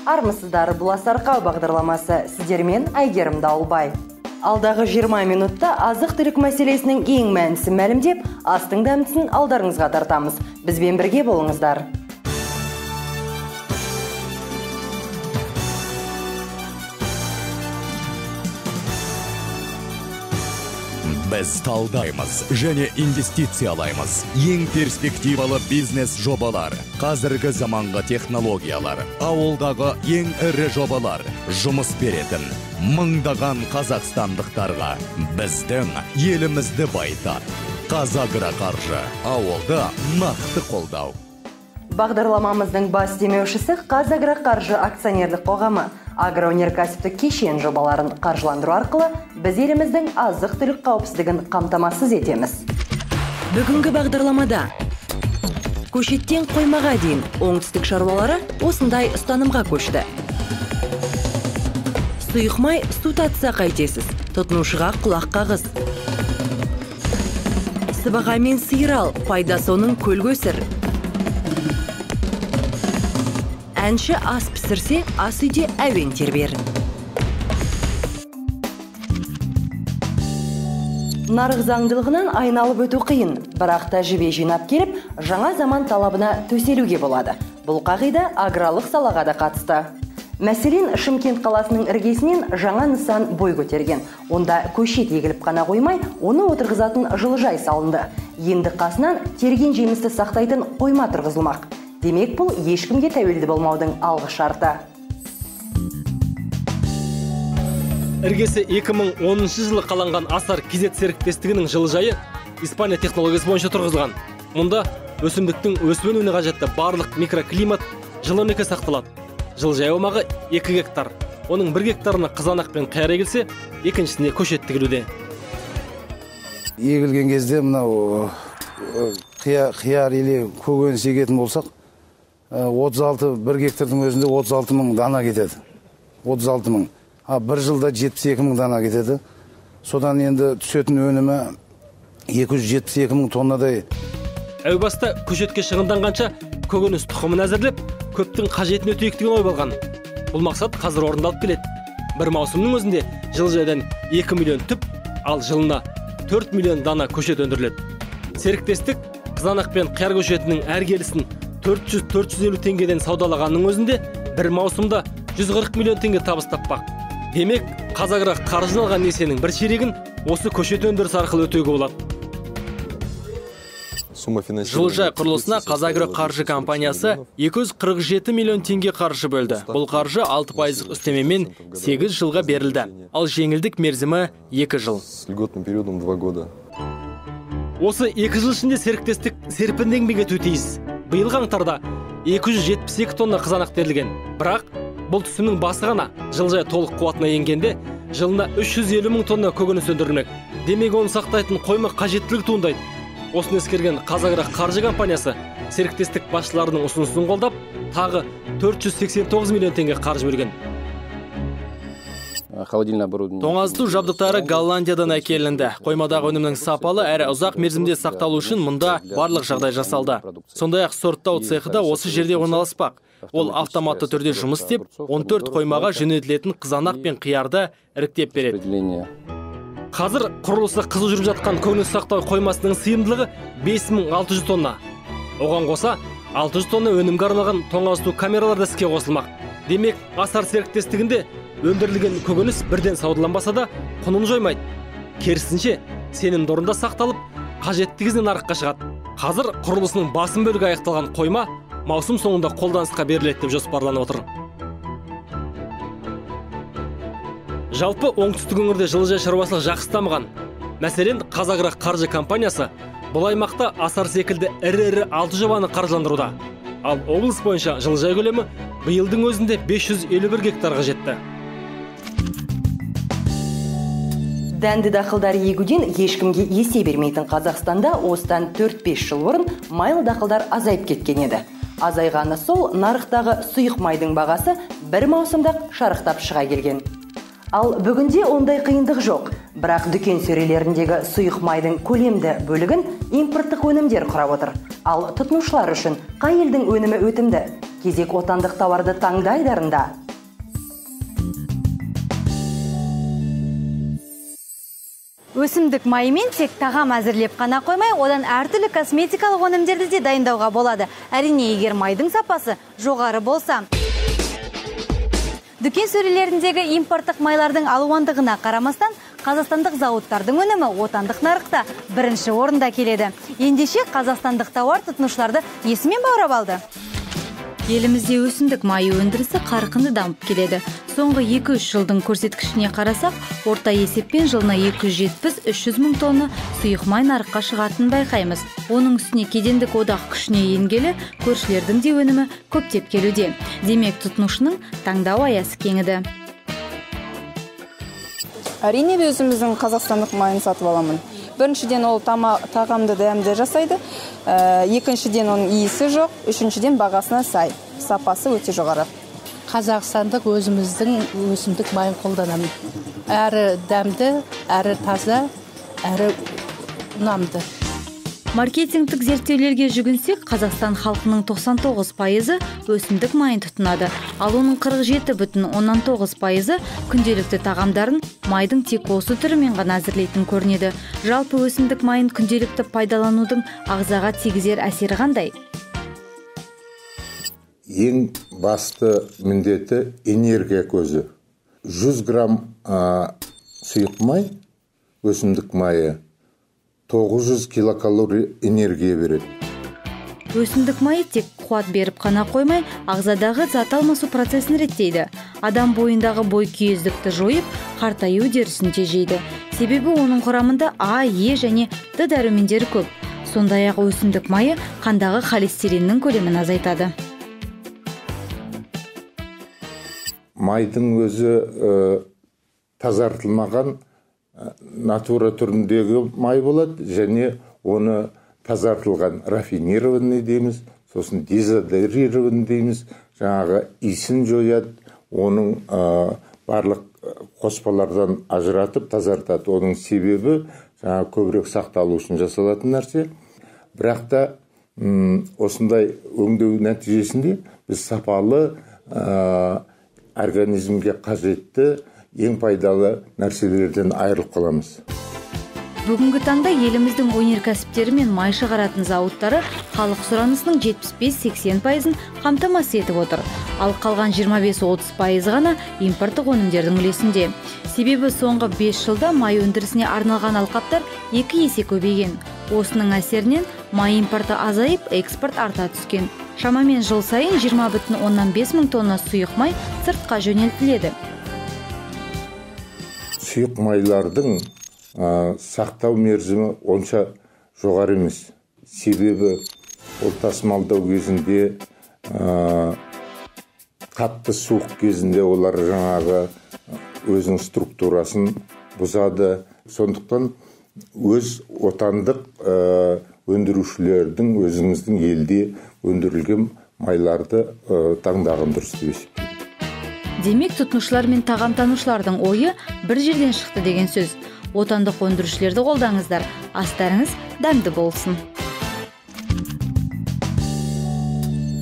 Армысыздар, бұл Асарқау бағдарламасы. Сіздермен Әйгерім Дауылбай. Алдағы 20 минутта азық-түлік мәселесінің ең мәнісін мәлімдеп, астың дәмдісін алдарыңызға тартамыз. Бізбен бірге болыңыздар. Біз талдаймыз және инвестициялаймыз. Ең перспективалы бизнес жобалар, қазіргі заманғы технологиялар, ауылдағы ең ірі жобалар, жұмыс беретін мыңдаған қазақстандықтарға біздің елімізді байытар. Қазагроқаржы, ауылда нақты қолдау. Бағдарламамыздың бас демеушісі Қазагроқаржы акционерлік қоғамы. Агроөнеркәсіптік кешен жобаларын қаржыландыру арқылы біз еліміздің азық-түлік қауіпсіздігін қамтамасыз етеміз. Бүгінгі бағдарламада көшеттен қоймаға дейін оңтүстік шаруалары осындай ұстанымға көшті. Сұйықмай су татса қайтесіз, тұтынушыға құлақ қағыз. Сыбаға мен сиыр ал, пайда соның көл көсір. Әнші ас пісірсе, ас үйде әуен тербер. Нарық заңдылығынан айналып өту қиын, бірақ тәжірибе жинап келіп, жаңа заман талабына төселуге болады. Бұл қағида аграрлық салаға да қатысты. Мәселен, Шымкент қаласының іргесінен жаңа нысан бой көтерген. Онда көшет егіліп қана қоймай, оны отырғызатын жылыжай салынды. Енді қасынан терген жемісті сақтайтын қойма тұрғызылмақ. Демек, бұл ешкімге тәуелді болмаудың алғы шарты. Іргесі 2010 жылы қаланған Асар Кезет серіктестігінің жылыжайы Испания технологиясы бойынша тұрғызылған. Мұнда өсімдіктің өсіп-өнуіне қажетті барлық микроклимат жыл 12 сақталады. Жылыжай аумағы 2 гектар. Оның 1 гектарына қызанақ пен қияр егілсе, екіншісіне көшет тігілуде. Егілген кезде мынау қияр или көкөніс егетін болсақ, 1 гектардың өзінде 36 мың дана кетеді. 36 мың. Бір жылда 72 мың дана кетеді. Содан енді түсетін өнімі 272 мың тоннадай. Әу баста көшетке шығынданғанша көкөніс тұқымын әзірлеп, көптің қажетін өтейік деген ой болған. Бұл мақсат қазір орындалып келеді. Бір маусымның өзінде жылыжайдан 2 миллион түп, ал жылына 4 миллион дана көшет өндіріледі. Серіктестік қызанақ пен қияр көшетінің әр келісін 400-450 теңгеден саудалағанның өзінде бір маусымда 140 миллион теңге табыс таппақ. Демек, Қазагроқаржы алған несиенің бір ширегін осы көшет өндіріс арқылы өтеуге болады. Жылыжай құрылысына Қазагроқаржы компаниясы 247 миллион теңге қаржы бөлді. Бұл қаржы 6% үстемемен 8 жылға берілді. Ал жеңілдік мерзімі 2 жыл. Осы 2 жыл ішінде серіктестік серпінді еңбек етуі тиіс. Биыл қаңтарда 272 тонна қызанақ терілген. Бірақ бұл түсімнің басы ғана. Жылыжай толық қуатына енгенде жылына 350 мың тонна көкөніс өндірілмек. Демек, оны сақтайтын қойма қажеттілік туындайды. Осыны ескерген Қазагроқаржы компаниясы серіктестік басшыларының ұсынысын қолдап, тағы 489 миллион теңге қаржы бөлген. Тоңазыту жабдықтары Голландиядан әкелінді. Қоймадағы өнімнің сапалы әрі ұзақ мерзімде сақталу үшін мұнда барлық жағдай жасалды. Сондай-ақ сорттау цехы да осы жерде орналаспақ. Ол автоматты түрде жұмыс істеп, 14 қоймаға жөнелтілетін қызанақ пен қиярды іріктеп береді. Қазір құрылысы қызу жүріп жатқан көкөніс сақтау қоймасының сыйымдылығы 5600 тонна. Оған қоса 600 тонна өнімге арналған тоңазыту камералары іске қосылмақ. Демек, Асар серіктестігінде өндірілген көкөніс бірден саудаланбаса да құнын жоймайды. Керісінше, сенімді орында сақталып, қажетті кезінде нарыққа шығады. Қазір құрылысының басым бөлігі аяқталған қойма маусым соңында қолданысқа беріледі деп жоспарланып отыр. Жалпы оңтүстік өңірде жылыжай шаруашылығы жақсы дамыған. Мәселен, Қазагроқаржы компаниясы бұл аймақта Асар секілді ірі-ірі 6 жобаны қаржыландыруда. Ал облыс бойынша жылыжай көлемі биылдың өзінде 551 гектарға жетті. Дәнді дақылдар егуден ешкімге есе бермейтін Қазақстанда осыдан 4-5 жыл бұрын майлы дақылдар азайып кеткен еді. Азайғаны сол, нарықтағы сұйық майдың бағасы бір маусымда шарықтап шыға келген. Ал бүгінде ондай қиындық жоқ. Бірақ дүкен сөрелеріндегі сұйық майдың көлемді бөлігін импорттық өнімдер құрап отыр. Ал тұтынушылар үшін қай елдің өнімі өтімді? кезек отандық тауарды таңдайдарында. Өсімдік майымен тек тағам әзірлеп қана қоймай, одан әртүрлі косметикалық өнімдерді де дайындауға болады. Әрине, егер майдың сапасы жоғары болса. Дүкен сөрелеріндегі импорттық майлардың алуандығына қарамастан, қазақстандық зауыттардың өнімі отандық нарықта бірінші орында келеді. Ендеше қазақстандық тауар тұтынушыларды несімен баурап алды? Елімізде өсімдік майы өндірісі қарқынды дамып келеді. Соңғы 2-3 жылдың көрсеткішіне қарасақ, орта есеппен жылына 270-300 мың тонна сұйық май нарыққа шығатынын байқаймыз. Оның үстіне кедендік одақ күшіне енгелі, көршілердің де өнімі көптеп келуде. Демек, тұтынушының таңдау аясы кеңіді. Әрине өзіміздің қазақстандық майын сатып аламын. Біріншіден ол тағамды дәмді жасайды, екіншіден оның иісі жоқ, үшіншіден бағасына сай, сапасы өте жоғары. Қазақстандық өзіміздің өсімдік майын қолданамын. Әрі дәмді, әрі таза, әрі ұнамды. Маркетингтік зерттеулерге жүгінсек, Қазақстан халқының 99% өсімдік майын тұтынады, ал оның 47,9% күнделікті тағамдарын майдың тек осы түрімен ғана әзірлейтін көрінеді. Жалпы өсімдік майын күнделікті пайдаланудың ағзаға тигізер әсері қандай? Ең басты міндеті энергия көзі. 100 грамм сұйық май, өсімдік майы 900 килокалорий энергия береді. Өсімдік майы тек қуат беріп қана қоймай, ағзадағы зат алмасу процесін реттейді. Адам бойындағы бой күйездікті жойып, қартаю үдерісін тежейді. Себебі оның құрамында А, Е және Д дәрумендері көп. Сондай-ақ өсімдік майы қандағы холестериннің көлемін азайтады. Майдың өзі тазартылмаған натура түріндегі май болады, және оны тазартылған рафинированный дейміз, сосын дезодорированный дейміз, жаңағы иісін жояды, оның барлық қоспалардан ажыратып тазартады. Оның себебі жаңағы көбірек сақталу үшін жасалатын нәрсе. Бірақ та осындай өңдеу нәтижесінде біз сапалы организмге қажетті ең пайдалы нәрселерден айырылып қаламыз. Бүгінгі таңда еліміздің өнеркәсіптері мен май шығаратын зауыттары халық сұранысының 75-80%-ын қамтамасыз етіп отыр. Ал қалған 25-30% ғана импорттық өнімдердің үлесінде. Себебі соңғы 5 жылда май өндірісіне арналған алқаптар 2 есе көбейген. Осының әсерінен май импорты азайып, экспорт арта түскен. Шамамен жыл сайын 20,5 мың тонна сұйық май сыртқа жөнелтіледі. Сұйық майлардың сақтау мерзімі онша жоғары емес. Себебі ол тасымалдау кезінде, қатты суық кезінде олар жаңағы өзінің структурасын бұзады. Сондықтан өз отандық өндірушілердің өзіміздің елде өндірілген майларды таңдаған дұрыс деп есептеймін. Демек, тұтынушылар мен тағамтанушылардың ойы бір жерден шықты деген сөз. Отандық өндірушілерді қолдаңыздар, астарыңыз дәмді болсын.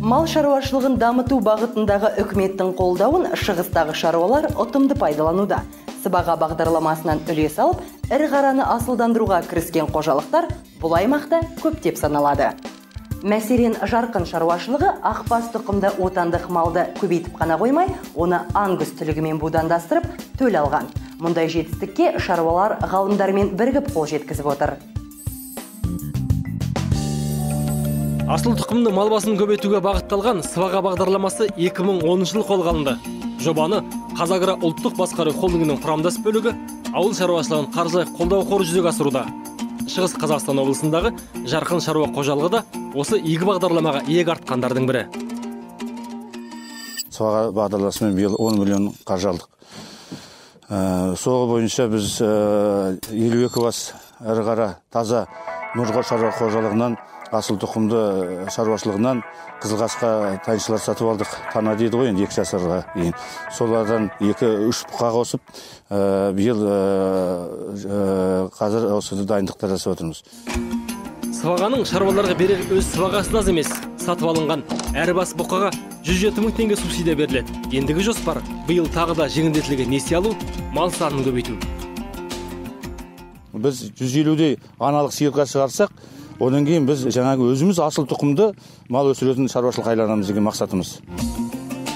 Мал шаруашылығын дамыту бағытындағы үкіметтің қолдауын шығыстағы шаруалар ұтымды пайдалануда. Сыбаға бағдарламасынан үлес алып, ірі қараны асылдандыруға кіріскен қожалықтар бұл аймақта көптеп саналады. Мәселен, жарқын шаруашылығы ақбас тұқымды отандық малды көбейтіп қана қоймай, оны ангус түлігімен будандастырып, төл алған. Мұндай жетістікке шаруалар ғалымдармен бірігіп қол жеткізіп отыр. Асыл тұқымды мал басын көбейтуге бағытталған сыбаға бағдарламасы 2010 жыл қолға алынды. Жобаны Қазагро ұлттық басқару холдингінің құрамдас бөлігі ауыл шаруашылығын қаржылай қолдау қоры жүзеге асыруда. Шығыс Қазақстан облысындағы Жарқын шаруа қожалығы да осы игі бағдарламаға иек артқандардың бірі. Сыбаға бағдарламасымен биыл 10 миллион қаржы алдық. Соғы бойынша біз 52 бас ірі қара таза Нұрғар шаруа қожалығынан, асыл тұқымды шаруашылығынан қызылқасқа тайыншылар сатып алдық. Тана дейді ғой, енді 2 жасарға дейін. Солардан 2-3 бұқа қосып, биыл қазір осы дайындықтар жасап отырмыз. Сыбағаның шаруаларға берер өз сыбағасы да аз емес. Сатып алынған әр бас бұқаға 107 мың теңге субсидия беріледі. Ендігі жоспар биыл тағы да жеңілдетілген несие алу, мал санын көбейту. Біз 150-дей аналық сиырға шығарсақ, одан кейін біз жаңағы өзіміз асыл тұқымды мал өсіретін шаруашылық айланамыз деген мақсатымыз.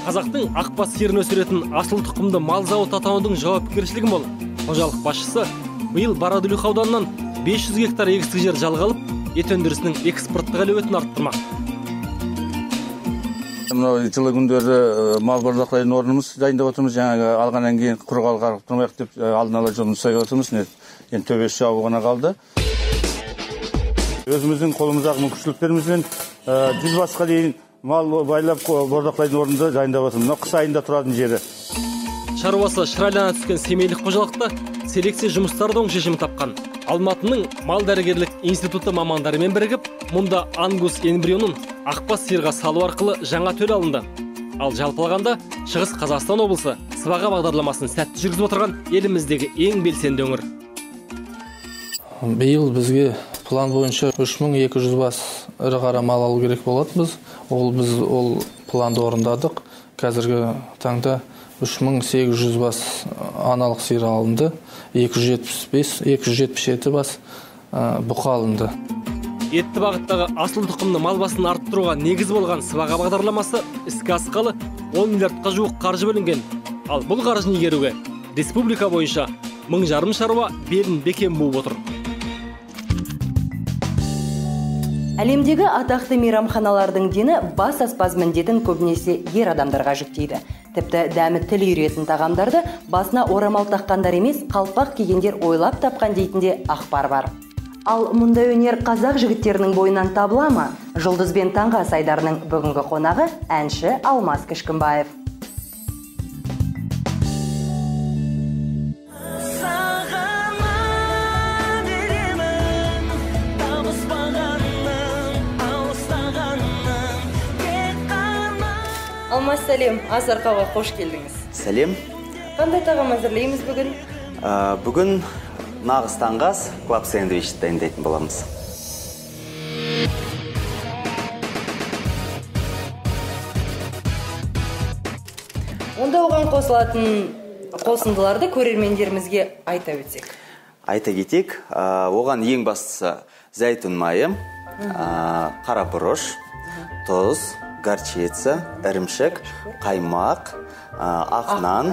Қазақтың ақбас сиырын өсіретін асыл тұқымды мал зауыты атанудың жауапкершілігі мол. Қожалық басшысы биыл Бородулиха ауданынан 500 гектар егістік жер жалға алып, ет өндірісінің экспорттық әлеуетін арттырмақ. Мынау жылы күндері мал бордақылайтын орнымыз дайындап отырмыз. Жаңағы алғаннан кейін құрғалы қарғып тұрмайық деп алдын ала жұмыс жасап отырмыз. Енді төбесі жабық ғана қалды. Өзіміздің қолымыздағы мүмкіншіліктерімізбен 100 басқа дейін мал байлап бордақылайтын орынды дайындап отырмыз. Мынау қыс айында тұратын жері. Шаруасы шырайлана түскен семейлік қожалықта селекция жұмыстары оң шешімін тапқан. Алматының мал дәрігерлік институты мамандарымен бірігіп, мұнда ангус эмбрионын ақбас сиырға салу арқылы жаңа төл алынды. Ал жалпы алғанда Шығыс Қазақстан облысы сыбаға бағдарламасын сәтті жүргізіп отырған еліміздегі ең белсенді өңір. Биыл бізге план бойынша 3200 бас ірі қара мал алу керек болатынбыз. Біз ол планды орындадық. Қазіргі таңда 3800 бас аналық сиыр алынды, 277 бас бұқа алынды. Етті бағыттағы асыл тұқымды мал басын арттыруға негіз болған сыбаға бағдарламасы іске асқалы 10 миллиардқа жуық қаржы бөлінген. Ал бұл қаржыны игеруге республика бойынша 1500 шаруа белін бекем буып отыр. Әлемдегі атақты мейрамханалардың дені бас аспаз міндетін көбінесе ер адамдарға жүктейді. Тіпті дәмі тіл үйретін тағамдарды басына орамал таққандар емес, қалпақ кигендер ойлап тапқан дейтінде ақпар бар. Ал мұндай өнер қазақ жігіттерінің бойынан табыла ма? Жұлдызбен таңғы ас айдарының бүгінгі қонағы әнші Алмас Кішкімбаев. Алмас, сәлем, аз арқаға қош келдіңіз. Сәлем. Қандай тағам әзірлейміз бүгін? Бүгін нағыз таңғы ас клаб сэндвич дайындайтын боламыз. Онда оған қосылатын қосындыларды көрермендерімізге айта өтсек. Айта кетейік, оған ең бастысы зәйтүн майы, қара бұрыш, тұз, горчица, ірімшік, қаймақ, ақ нан,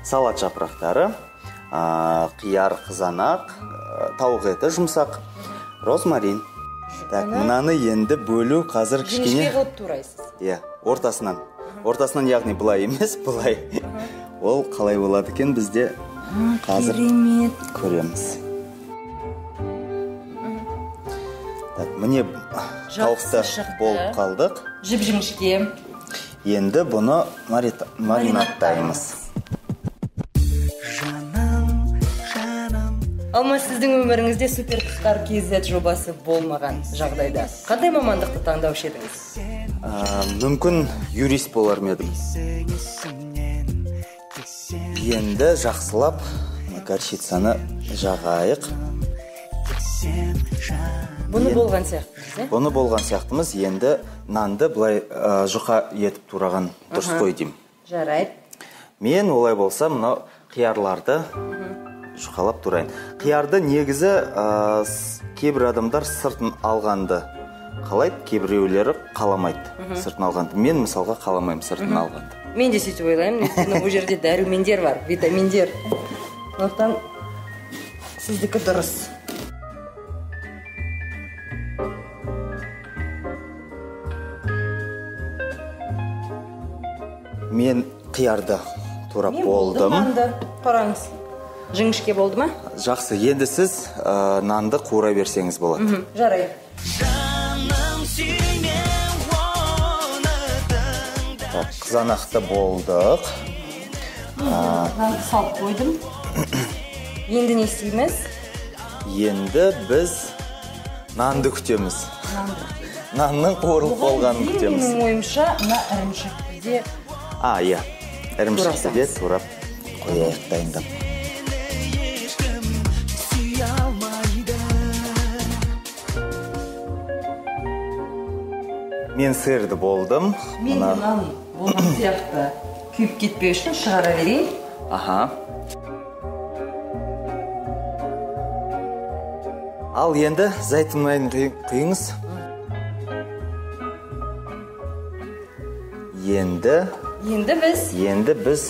салат жапырақтары, қияр, қызанақ, тауық еті жұмсақ, розмарин. Мынаны енді бөлу қазір кішкене. Жіңішке қылып турайсыз. Иә, ортасынан яғни бұлай емес, бұлай. Ол қалай болады екен бізде қазір көреміз. Міне тауықты болып қалдық. Жіп-жіңішке. Енді бұны маринаттаймыз. Алмас, сіздің өміріңізде суперқұстар KZ жобасы болмаған жағдайда қандай мамандықты таңдаушы едіңіз? Мүмкін юрист болар едім. Енді жақсылап горчицаны жағайық. Бұны болған сияқтымыз, е? Бұны болған сияқтымыз, енді нанды бұлай жұқа етіп тураған дұрыс қой деймін. Жарайды. Мен олай болса, мынау қиярларды жұқалап турайын. Қиярды негізі кейбір адамдар сыртын алғанды қалайды, кейбіреулері қаламайды сыртын алғанды. Мен мысалға қаламаймын сыртын алғанды. Мен де сөйтіп ойлаймын, бұл жерде дәрумендер бар, витаминдер. Сондықтан сіздікі дұрыс. Мен қиярды турап болдым. Қараңыз. Жіңішке болды ма? Жақсы, енді сіз нанды қуыра берсеңіз болады. Жарай. Қызанақты болдық. Нанды салып қойдым. Енді не істейміз? Енді біз нанды күтеміз. Нанның қуырылып болғанын күтеміз. Менің ойымша, мына ірімшікті де... Иә, ірімшікті де турап қояйық дайындап. мен сырды болдым. Мен де нан болған сияқты күйіп кетпеу үшін шығара берейін. Аха. Ал енді зәйтүн майын құйыңыз. Енді біз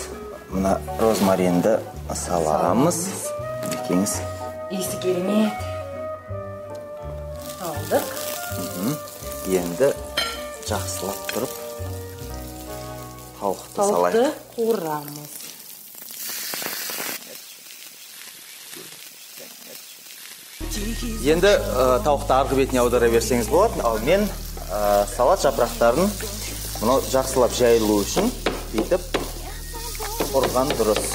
мына розмаринді саламыз. Екеңіз. Иісі керемет. Алдық. Енді жақсылап тұрып тауықты салайық. Тауықты қуырамыз. Енді тауықты арғы бетіне аудара берсеңіз болады. Ал мен салат жапырақтарын мұны жақсылап жайылу үшін бүйтіп ұрған дұрыс.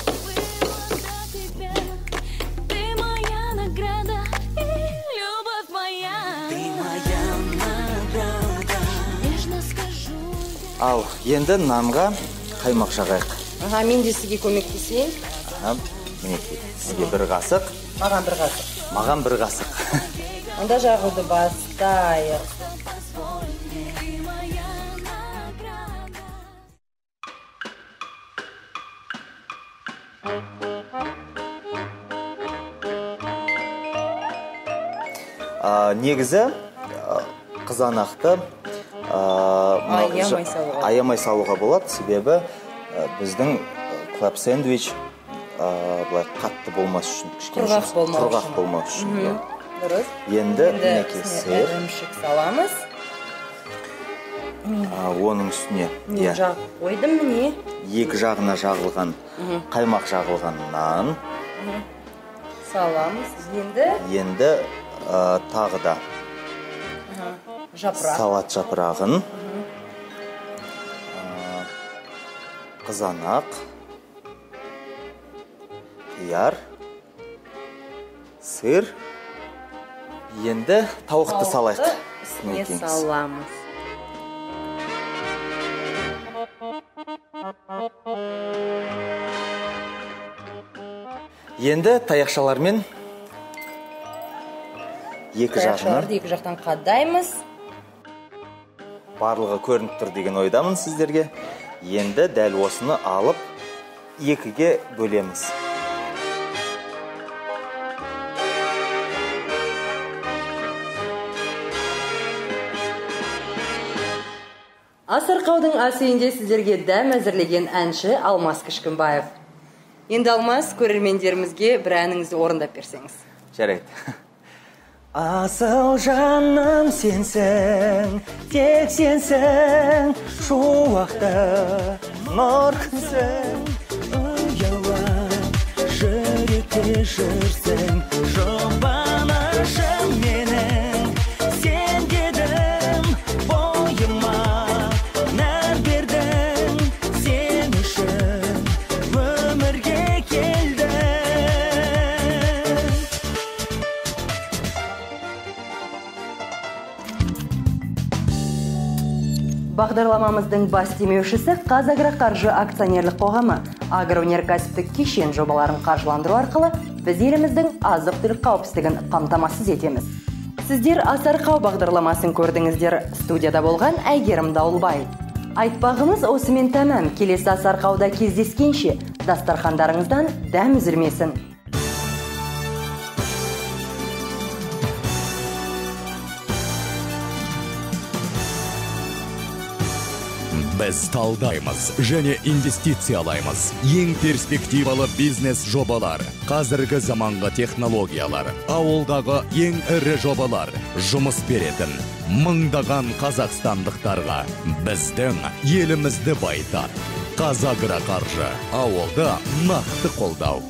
Ал енді нанға қаймақ жағайық. Мен де сізге көмектесейін. Мінекей, сізге бір қасық. Маған бір қасық. Маған бір қасық. Онда жағуды бастайық. Негізі қызанақты аямай салуға болады, себебі біздің клаб сэндвич бұлай қатты болмас үшін, құрғақ болмас үшін. Дұрыс. Енді мінекей сыр. Ірімшік саламыз. Оның үстіне жақ қойдым міне. Екі жағына жағылған, қаймақ жағылған нан. Саламыз. Енді тағы да салат жапырағын, қызанақ, қияр, сыр. Енді тауықты салайық. Үстіне саламыз. Енді таяқшалармен екі жақтан қадаймыз. Барлығы көрініп тұр деген ойдамын сіздерге. Енді дәл осыны алып екіге бөлеміз. Асарқаудың асы үйінде сіздерге дәм әзірлеген әнші Алмас Кішкімбаев. Енді Алмас, көрермендерімізге бір әніңізді орындап берсеңіз. Жарайды. Асыл жаным сенсің, тек сенсің, шуақты нұр күнсің. Ұялап жүректе жүрсің, жұбанышым менің. Сен дедім бойыма нәр бердің, сен үшін өмірге келдің. Бағдарламамыздың бас демеушісі Қазагроқаржы акционерлік қоғамы. Агроөнеркәсіптік кешен жобаларын қаржыландыру арқылы біз еліміздің азық-түлік қауіпсіздігін қамтамасыз етеміз. Сіздер Асарқау бағдарламасын көрдіңіздер. Студияда болған Әйгерім Дауылбай. Айтпағымыз осымен тәмам. Келесі Асарқауда кездескенше дастархандарыңыздан дәм үзілмесін. Біз талдаймыз және инвестициялаймыз. Ең перспективалы бизнес жобалар, қазіргі заманғы технологиялар, ауылдағы ең ірі жобалар, жұмыс беретін мыңдаған қазақстандықтарға біздің елімізді байтар. Қазагроқаржы, ауылды нақты қолдау.